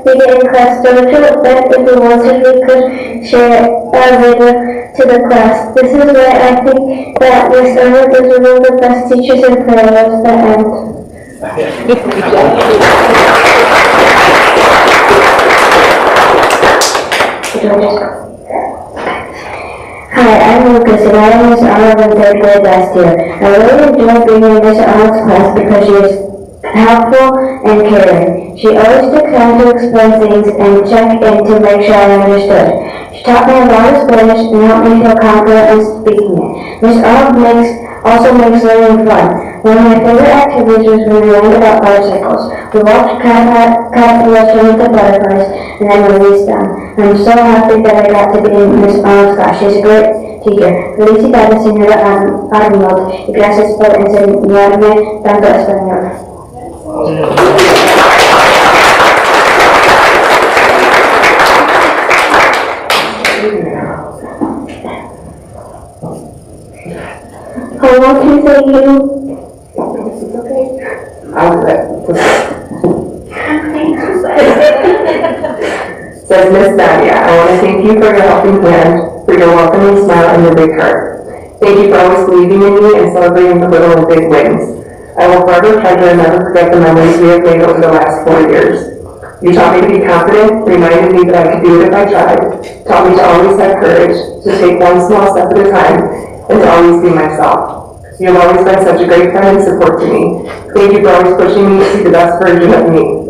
we get in class. Don't feel bad if we wanted, we could share our video to the class. This is why I think that Miss Arnold is one of the best teachers in Florida. The end. Hi, I'm Lucas and I am Miss Arnold in 3rd grade last year. I really enjoyed being in Miss Arnold's class because she is helpful and caring. She always took time to explain things and check in to make sure I understood. She taught me a lot of Spanish and helped me feel confident in speaking it. Miss Arnold also makes learning fun. One of my favorite activities was when we learned about bicycles. We watched caterpillars swim with the butterflies and then released them. I'm so happy that I got to be in Miss Arnold's class. She's a great teacher. Felicidades, señora Arnold, y gracias por enseñarme tanto español. I want to thank you. Says Miss Nadia, I want to thank you for your helping hand, for your welcoming smile and your big heart. Thank you for always believing in me and celebrating the little and big wins. I will forever treasure and never forget the memories we have made over the last 4 years. You taught me to be confident, reminded me that I could do it if I tried, taught me to always have courage, to take one small step at a time, and to always be myself. You have always been such a great friend and support to me. Thank you for always pushing me to be the best version of me.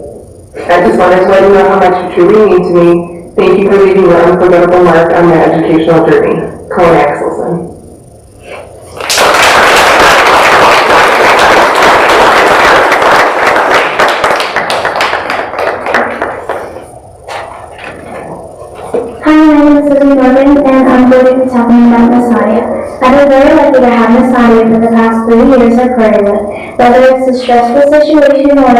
I just wanted to let you know how much you truly mean to me. Thank you for leaving your unforgettable mark on my educational journey. Colin Axelson. Hi, my name is Susie Morgan, and I'm going to be talking about Miss Nadia. I've been very lucky to have Miss Nadia for the past 3 years of Florida. Whether it's a stressful situation or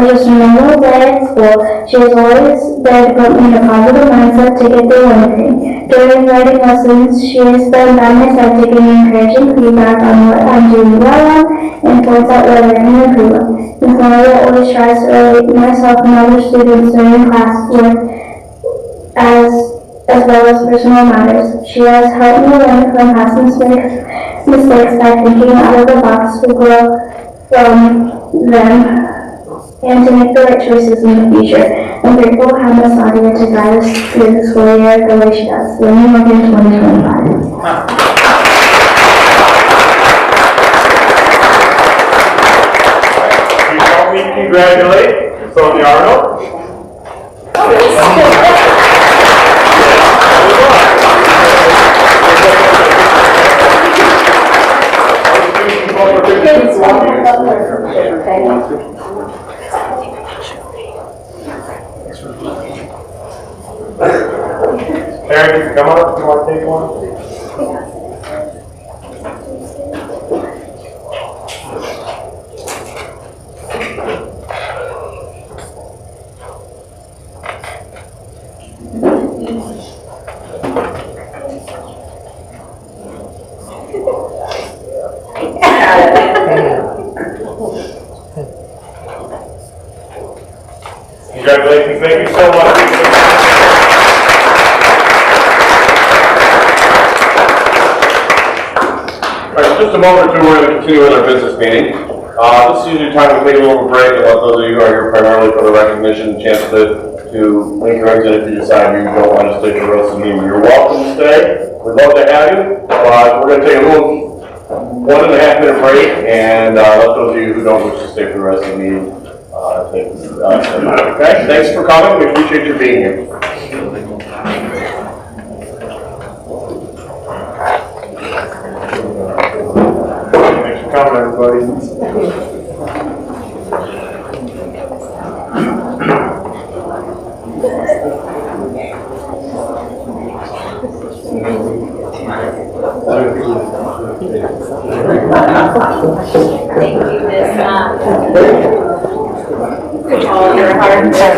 just a normal day at school, she is always there to put me in a positive mindset to get through anything. During writing lessons, she has been by my side to give me encouraging feedback on what I'm doing well on and points out where I can improve on. Miss Nadia always tries to relate myself and other students during classwork as well as personal matters. She has helped me learn from past mistakes by thinking out of the box to grow from them and to make the right choices in the future. I'm grateful to have Miss Nadia to guide us through the school year the way she does. Learning Morgan 2025. You help me congratulate Sonia Arnold. Eric, you come up. You want to take one? Congratulations. Thank you so much. All right, just a moment or two, we're going to continue with our business meeting. This is usually time to take a little break and let those of you who are here primarily for the recognition chance to link your exit if you decide you don't want to stay for the rest of the meeting. You're welcome to stay. We'd love to have you. We're going to take a little 1.5 minute break and let those of you who don't wish to stay for the rest of the meeting take okay? Thanks for coming. We appreciate you being here. Thanks for coming, everybody. Thank you, Miss all your hard work.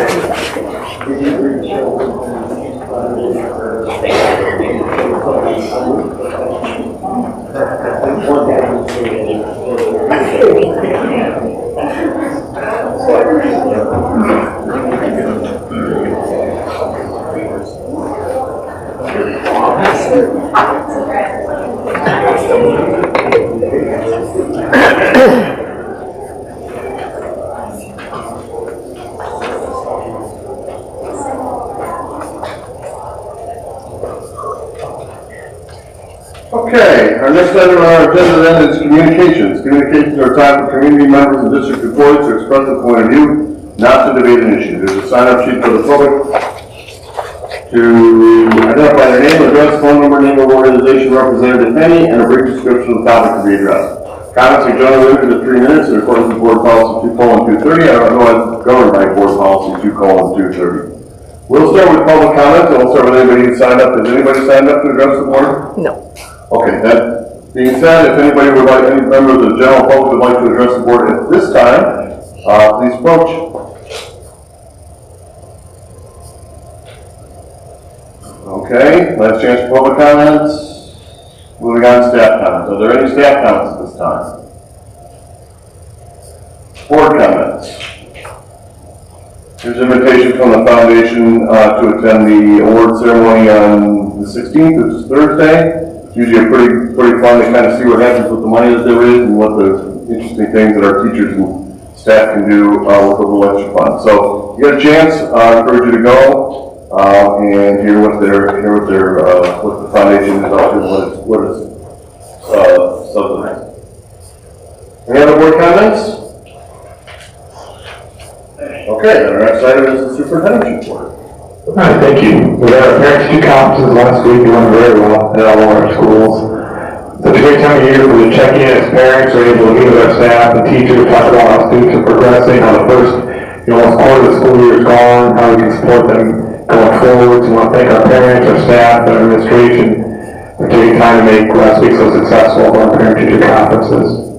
Okay, our next item on our agenda then is communications. Communications are time for community members and district employees to express their point of view, not to debate an issue. There's a sign-up sheet for the public to identify their name, address, phone number, name of organization represented, if any, and a brief description of the topic to be addressed. Comments are generally limited to 3 minutes in accordance with board policy 2:230. I don't know what's governed by board policy 2:230. We'll start with public comments, and we'll start with anybody who signed up. Has anybody signed up to address the board? No. Okay, that being said, if anybody would like, any member of the general public would like to address the board at this time, please approach. Okay, last chance for public comments. Moving on to staff comments. Are there any staff comments at this time? Board comments. Here's an invitation from the foundation to attend the award ceremony on the 16th, which is Thursday. It's usually pretty fun to kind of see what happens with the money that there is and what the interesting things that our teachers and staff can do with a little extra fun. So, if you get a chance, I encourage you to go. And hear what the foundation is up to and what it's subsidized. Any other board comments? Okay, then our next item is the superintendent's report. All right, thank you. We had our parent-teacher conferences last week, doing very well at all of our schools. It's a great time of year for the check-in as parents are able to meet with our staff and teachers, talk about how students are progressing, how the first almost quarter of the school year is gone, how we can support them going forward. So I want to thank our parents, our staff, our administration for taking time to make last week so successful for our parent-teacher conferences.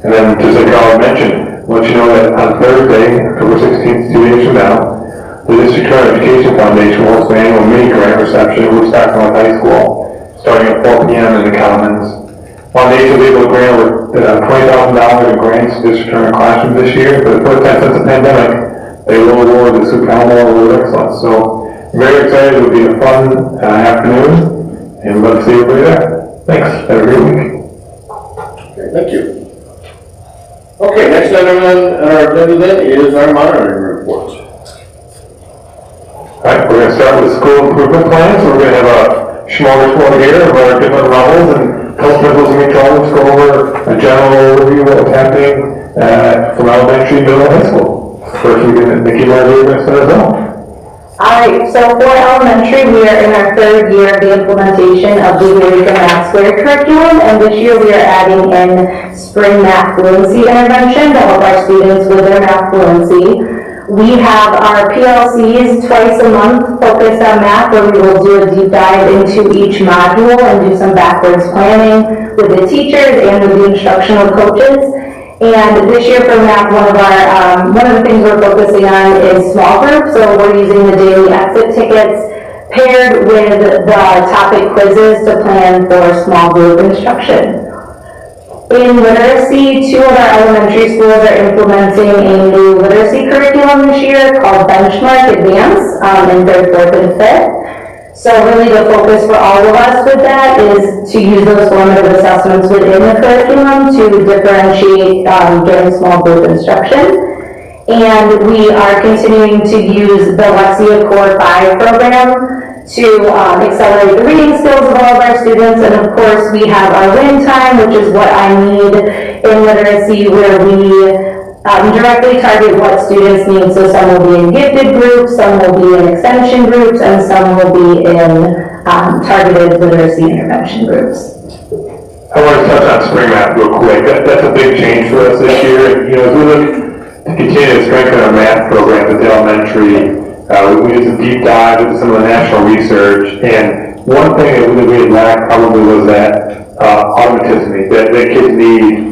And then, just like Carl mentioned, let you know that on Thursday, October 16th, 2 days from now, the District Current Education Foundation will host an annual mini grant reception at Woodstock D200 High School, starting at 4 p.m. in the Commons. Foundation will be able to grant over $20,000 in grants to District Current classrooms this year. For the first time since the pandemic, they will award the Super Elmore Award of Excellence. So, very excited. It will be a fun afternoon, and we'd love to see everybody there. Thanks. Have a great week. Okay, thank you. Okay, next item on our agenda then is our monitoring report. All right, we're going to start with school improvement plans. We're going to have a smorgasbord here of our different levels, and principals and controllers go over a general overview of what's happening from elementary, middle, and high school. First, we're going to Nikki Larry going to start us off. Alright, so for elementary, we are in our 3rd year of the implementation of the Eureka Math Square curriculum, and this year we are adding in spring math fluency intervention to help our students with their math fluency. We have our PLCs twice a month focused on math, where we will do a deep dive into each module and do some backwards planning with the teachers and with the instructional coaches. And this year for math, one of the things we're focusing on is small groups. So we're using the daily exit tickets paired with the topic quizzes to plan for small group instruction. In literacy, 2 of our elementary schools are implementing a new literacy curriculum this year called Benchmark Advance in 3rd, 4th, and 5th. So really the focus for all of us with that is to use those formative assessments within the curriculum to differentiate during small group instruction. And we are continuing to use the Lexia Core 5 program to accelerate the reading skills of all of our students. And of course we have our win time, which is what I need in literacy, where we directly target what students need. So some will be in gifted groups, some will be in extension groups, and some will be in targeted literacy intervention groups. I want to touch on spring math real quick. That's a big change for us this year. As we look to continue to strengthen our math program at the elementary, we did some deep dive into some of the national research, and one thing that we had lacked probably was that automaticity that kids need.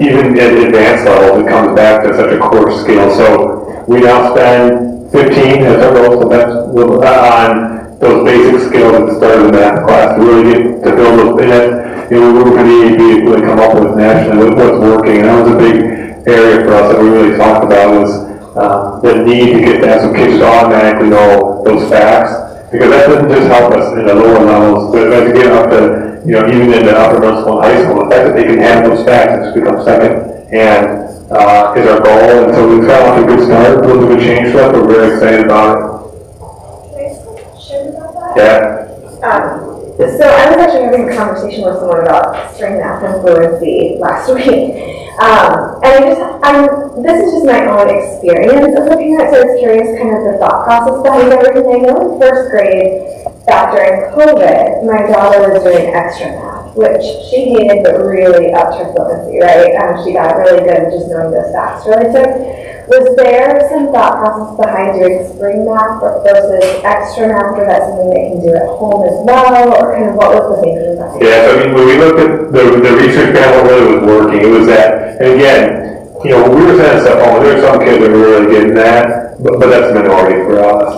Even at advanced levels, it comes back to such a core skill. So we now spend 15 as our goal, so that's on those basic skills at the start of the math class to really get to build those in it. We were going to be able to come up with nationally what's working, and that was a big area for us that we really talked about was the need to get that so kids automatically know those facts, because that doesn't just help us in the lower levels, but as we get up to even in the upper middle school and high school, the fact that they can have those facts has become second and is our goal. And so we've got off a good start, a little bit of a change for us. We're very excited about it. Can I ask a question about that? Yeah. So I was actually having a conversation with someone about string math and fluency last week. This is just my own experience as a parent, so I was curious kind of the thought process behind everything. I know in first grade, back during COVID, my daughter was doing extra math, which she hated but really upped her fluency, right? She got really good at just knowing those facts really quick. Was there some thought process behind doing spring math versus extra math, or that's something they can do at home as well, or kind of what was the thinking behind it? Yeah, so I mean, when we looked at the research behind what really was working, it was that, and again, you know, we were sending stuff home, there were some kids that were really getting that, but that's the minority for us.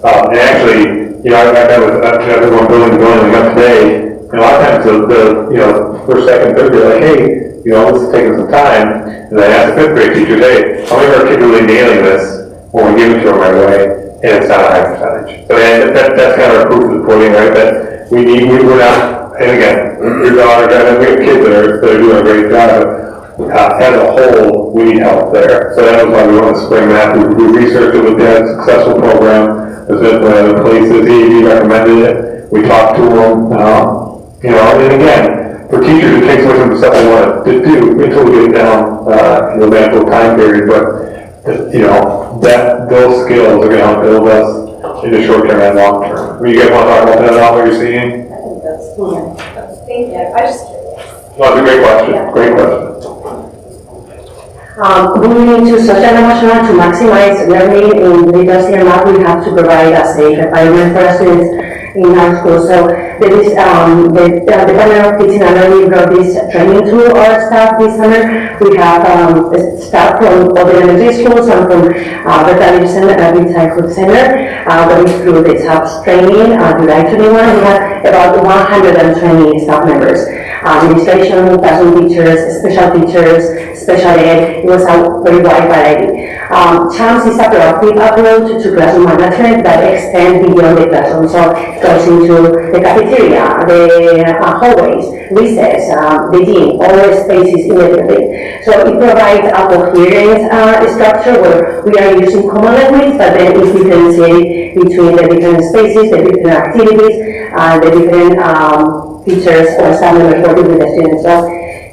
And actually, you know, I met with everyone building the building up today, and a lot of times the you know, first, second, third, they're like, hey, you know, this is taking some time. And then I asked the fifth grade teachers, hey, how many of our kids are really nailing this when we give it to them right away? And it's not a high percentage. So that's kind of our proof of the pudding, right? That we're not, and again, your daughter, and we have kids that are doing a great job, but as a whole, we need help there. So that was why we went to spring math. We researched it with that successful program. There's been other places, he recommended it. We talked to them, you know, and again, for teachers, it takes away some of the stuff they want to do until we get down in the natural time period. But you know, those skills are going to help build us in the short term and long term. You guys want to talk about that at all? What you're seeing? I think that's cool. Thank you. I just curious. Well, that's a great question. Yeah. Great question. We need to social and emotional to maximize learning in literacy and math. We have to provide a safe environment for our students in our school. So there is the Department of Teaching and Learning brought this training to our staff this summer. We have staff from other elementary schools and from Bertha Center and Childhood Center going through the TAPS training July 21. We have about 120 staff members. Administration, classroom teachers, special ed. It was a very wide variety. CHAMS is a proactive approach to classroom management that extends beyond the classroom. So it goes into the cafeteria, the hallways, recess, the gym, all the spaces in the building. So it provides a coherent structure where we are using common language, but then it's differentiated between the different spaces, the different activities, the different teachers or staff members working with the students. So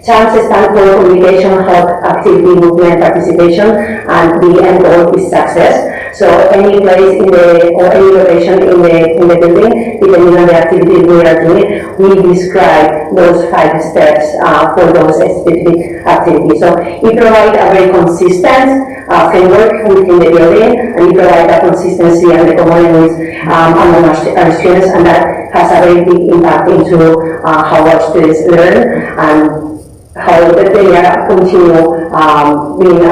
CHAMS stands for Communication, Health, Activity, Movement, Participation, and the end goal is success. So any place in the, or any location in the building, depending on the activity we are doing, we describe those 5 steps for those specific activities. So it provides a very consistent framework within the building, and it provides a consistency and the commonalities among our students, and that has a very big impact into how our students learn and how they continue being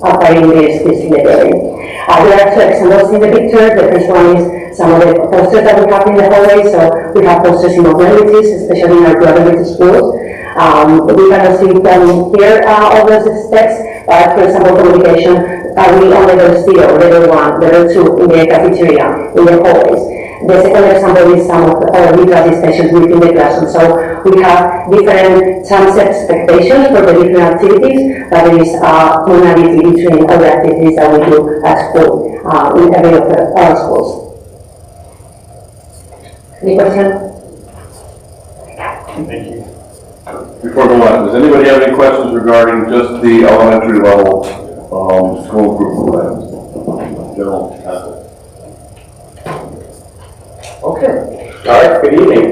applying their skills in the building. There are 2 examples in the picture. The first one is some of the posters that we have in the hallway. So we have posters in all languages, especially in our graduate schools. We cannot see them here, all those steps, but for example, communication, we on level 0, level 1, level 2 in the cafeteria, in the hallways. The second example is some of our literacy stations within the classroom. So we have different CHAMS expectations for the different activities, but there is a commonality between all the activities that we do at school in every of our schools. Any question? Thank you. Before we go on, does anybody have any questions regarding just the elementary level school group plans? General concept. Okay. All right, good evening.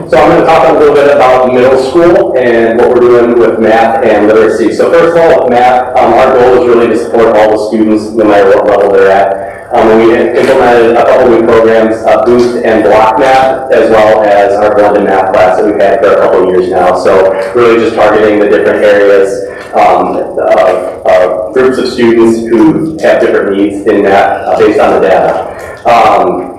So I'm going to talk a little bit about middle school and what we're doing with math and literacy. So first of all, with math, our goal is really to support all the students no matter what level they're at. We implemented a couple new programs, Boost and Block Math, as well as our blended math class that we've had for a couple of years now. So really just targeting the different areas of groups of students who have different needs in math based on the data.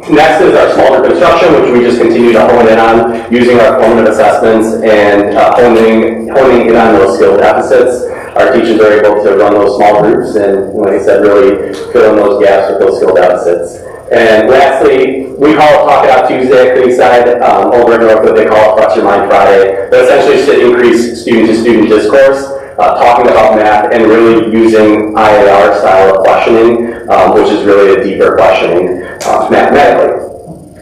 Next is our small group instruction, which we just continue to hone in on using our formative assessments and honing in on those skill deficits. Our teachers are able to run those small groups and, like I said, really fill in those gaps with those skill deficits. And lastly, we call it Talk It Out Tuesday at Creekside. Over in Northwood, they call it Flex Your Mind Friday. But essentially just to increase student-to-student discourse, talking about math and really using IAR style of questioning, which is really a deeper questioning mathematically.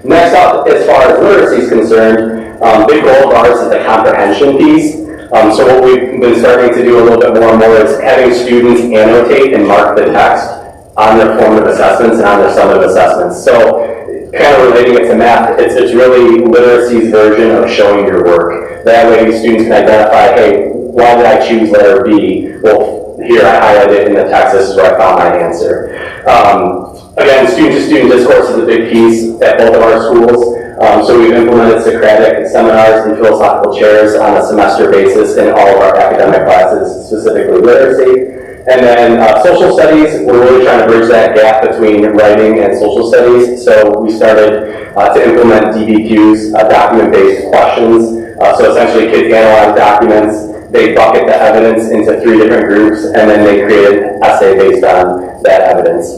Next up, as far as literacy is concerned, big goal of ours is the comprehension piece. So what we've been starting to do a little bit more and more is having students annotate and mark the text on their formative assessments and on their summative assessments. So kind of relating it to math, it's really literacy's version of showing your work. That way students can identify, hey, why did I choose letter B? Well, here I highlighted it in the text, this is where I found my answer. Again, student-to-student discourse is a big piece at both of our schools. So we've implemented Socratic seminars and philosophical chairs on a semester basis in all of our academic classes, specifically literacy. And then social studies, we're really trying to bridge that gap between writing and social studies. So we started to implement DBQs, document-based questions. So essentially kids analyze documents, they bucket the evidence into 3 different groups, and then they create an essay based on that evidence.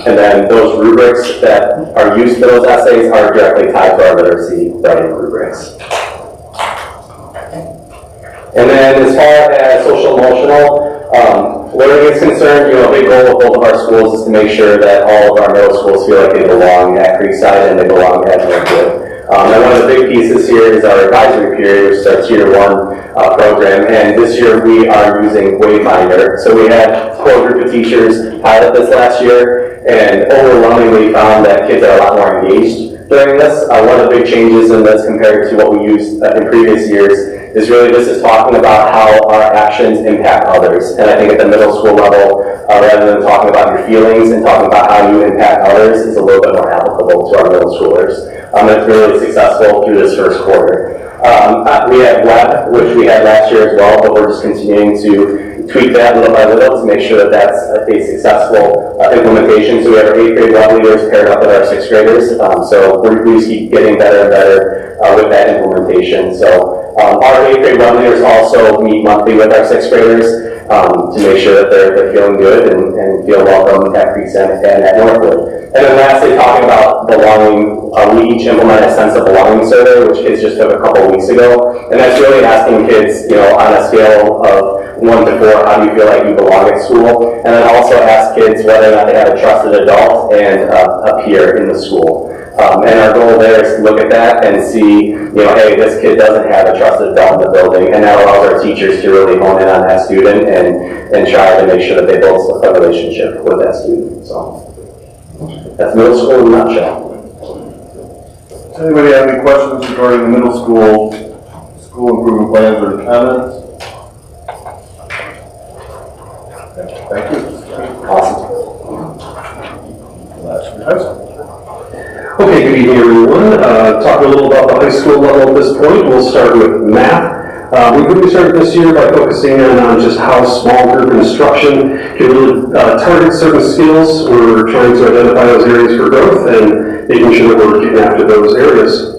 And then those rubrics that are used for those essays are directly tied to our literacy writing rubrics. And then as far as social emotional learning is concerned, a big goal of both of our schools is to make sure that all of our middle schools feel like they belong at Creekside and they belong at Northwood. And one of the big pieces here is our advisory period, which is our Tier 1 program. And this year we are using Wayfinder. So we had a core group of teachers pilot this last year, and overwhelmingly found that kids are a lot more engaged during this. One of the big changes in this compared to what we used in previous years is really this is talking about how our actions impact others. And I think at the middle school level, rather than talking about your feelings and talking about how you impact others, is a little bit more applicable to our middle schoolers. It's really successful through this first quarter. We have web, which we had last year as well, but we're just continuing to tweak that little by little to make sure that that's a successful implementation. So we have our 8th grade web leaders paired up with our 6th graders. So we just keep getting better and better with that implementation. So our 8th grade web leaders also meet monthly with our 6th graders to make sure that they're feeling good and feel welcome at Creekside and at Northwood. And then lastly, talking about belonging, we each implement a sense of belonging survey, which kids just took a couple weeks ago. And that's really asking kids, on a scale of 1 to 4, how do you feel like you belong at school? And then also ask kids whether or not they have a trusted adult and a peer in the school. And our goal there is to look at that and see, hey, this kid doesn't have a trusted adult in the building, and that allows our teachers to really hone in on that student and try to make sure that they build a relationship with that student. So that's middle school in a nutshell. Does anybody have any questions regarding the middle school improvement plans or comments? Thank you. Awesome. High school. Okay, good evening everyone. Talk a little about the high school level at this point. We'll start with math. We really started this year by focusing on just how small group instruction can really target certain skills. We're trying to identify those areas for growth and making sure that we're getting after those areas.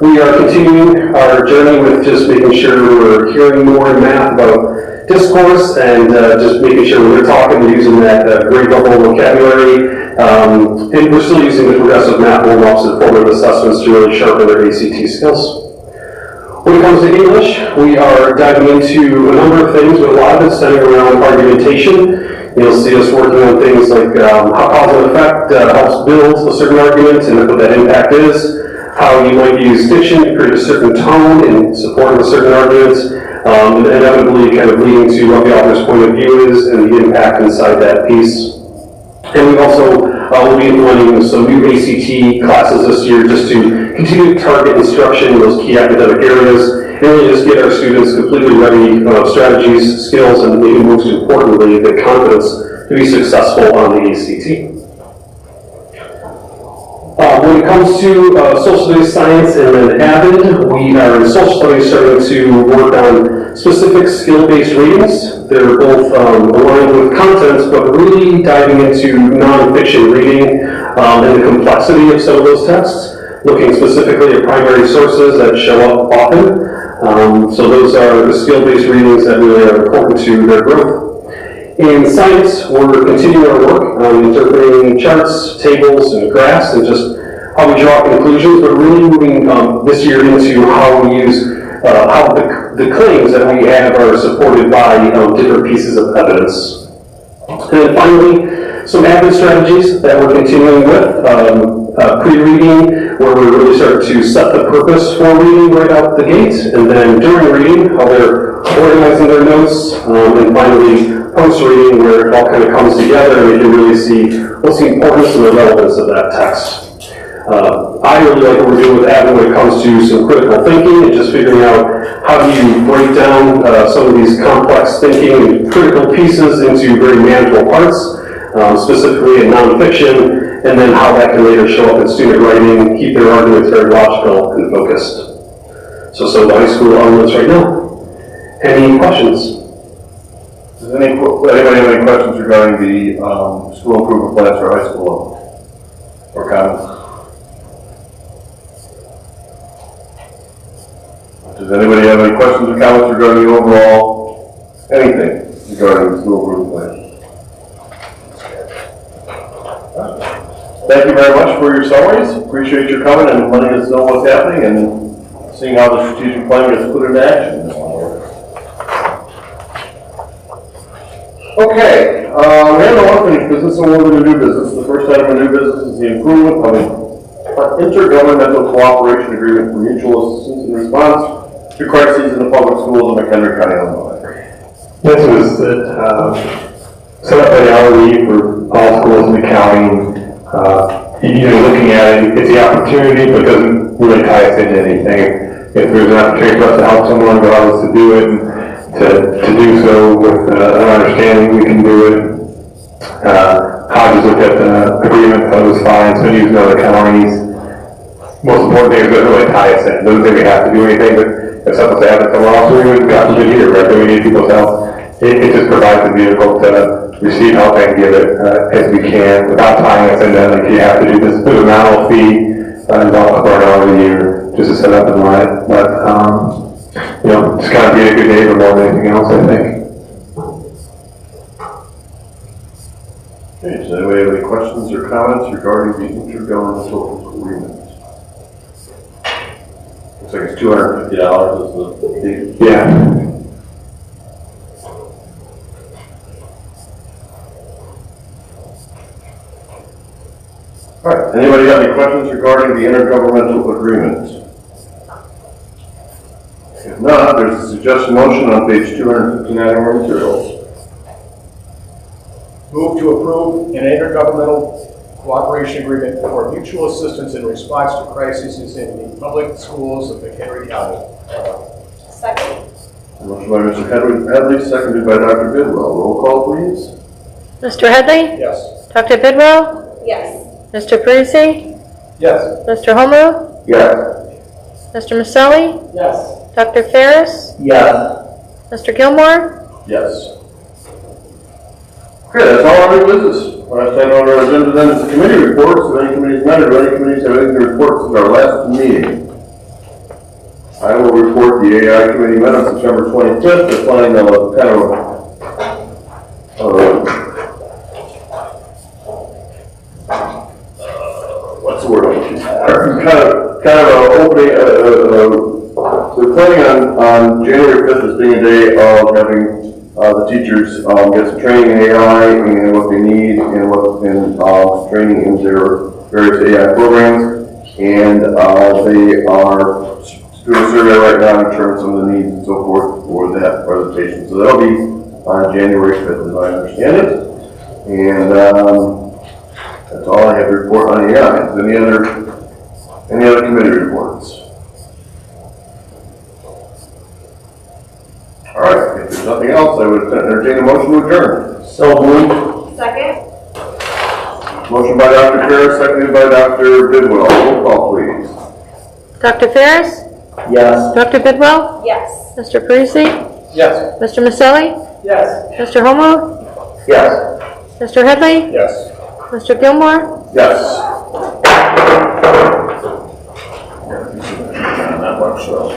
We are continuing our journey with just making sure we're hearing more in math about discourse and just making sure we're talking and using that grade level vocabulary. And we're still using the progressive math warm-ups and formative assessments to really sharpen their ACT skills. When it comes to English, we are diving into a number of things, but a lot of it centered around argumentation. You'll see us working on things like how cause and effect helps build a certain argument and what that impact is, how you might use diction to create a certain tone in support of a certain argument, and inevitably kind of leading to what the author's point of view is and the impact inside that piece. And we also will be implementing some new ACT classes this year just to continue to target instruction in those key academic areas and really just get our students completely ready strategies, skills, and maybe most importantly, the confidence to be successful on the ACT. When it comes to social studies, science, and then AVID, we are in social studies starting to work on specific skill-based readings. They're both aligned with content, but really diving into nonfiction reading and the complexity of some of those texts, looking specifically at primary sources that show up often. So those are the skill-based readings that really are important to their growth. In science, we're continuing our work on interpreting charts, tables, and graphs, and just how we draw conclusions, but really moving this year into how we use, how the claims that we have are supported by different pieces of evidence. And then finally, some AVID strategies that we're continuing with. Pre-reading, where we really start to set the purpose for reading right out the gate, and then during reading, how they're organizing their notes, and finally post-reading, where it all kind of comes together and we can really see what's the importance and the relevance of that text. I really like what we're doing with Adam when it comes to some critical thinking and just figuring out how do you break down some of these complex thinking and critical pieces into very manageable parts, specifically in nonfiction, and then how that can later show up in student writing, keep their arguments very logical and focused. So some of the high school arguments right now. Any questions? Does anybody have any questions regarding the school improvement plans for high school level? Or comments? Does anybody have any questions or comments regarding the overall, anything regarding the school improvement plan? Thank you very much for your summaries. Appreciate your coming and letting us know what's happening and seeing how the strategic plan gets put into action. Okay, we have no unfinished business, so we're going to do business. The first item of new business is the improvement of an intergovernmental cooperation agreement for mutual assistance in response to crises in the public schools of McHenry County, Illinois. This was set up by the LRE for all schools in the county. Looking at it, it's the opportunity, but it doesn't really tie us into anything. If there's an opportunity for us to help someone, allow us to do it, and to do so with an understanding we can do it. Hodges looked at the agreement, thought it was fine, so using other counties. Most important thing is it doesn't really tie us in. Doesn't think we have to do anything, but if something's happened somewhere else, we would have to do here, right? We need people's help. It just provides a vehicle to receive help and give it as we can without tying us into, like, you have to do this. There's a nominal fee involved for an hour a year just to set up and run it. But, just kind of be a good neighbor more than anything else, I think. Okay, does anybody have any questions or comments regarding the intergovernmental agreement? Looks like it's $250 is the fee. Yeah. All right, anybody have any questions regarding the intergovernmental agreement? If not, there's a suggested motion on page 259 of our materials. Move to approve an intergovernmental cooperation agreement for mutual assistance in response to crises in the public schools of McHenry County. Second. Motion by Mr. Headley, seconded by Dr. Bidwell. Roll call, please. Mr. Headley? Yes. Dr. Bidwell? Yes. Mr. Parisi? Yes. Mr. Homo? Yes. Mr. Maselli? Yes. Dr. Ferris? Yes. Mr. Gilmore? Yes. Okay, that's all our new business. Last item on our agenda then is the committee reports. If any committees met or any committees have anything to report since our last meeting. I will report the AI committee met on September 25th to find what's the word I'm looking for? Kind of an opening, we're planning on January 5th as being a day of having the teachers get some training in AI and what they need and training in their various AI programs. And they are doing a survey right now in terms of the needs and so forth for that presentation. So that'll be on January 5th, as I understand it. And that's all I have to report on AI. Any other committee reports? All right, if there's nothing else, I would entertain a motion to adjourn. So moved. Second. Motion by Dr. Ferris, seconded by Dr. Bidwell. Roll call, please. Dr. Ferris? Yes. Dr. Bidwell? Yes. Mr. Parisi? Yes. Mr. Maselli? Yes. Mr. Homo? Yes. Mr. Headley? Yes. Mr. Gilmore? Yes. Not much, so.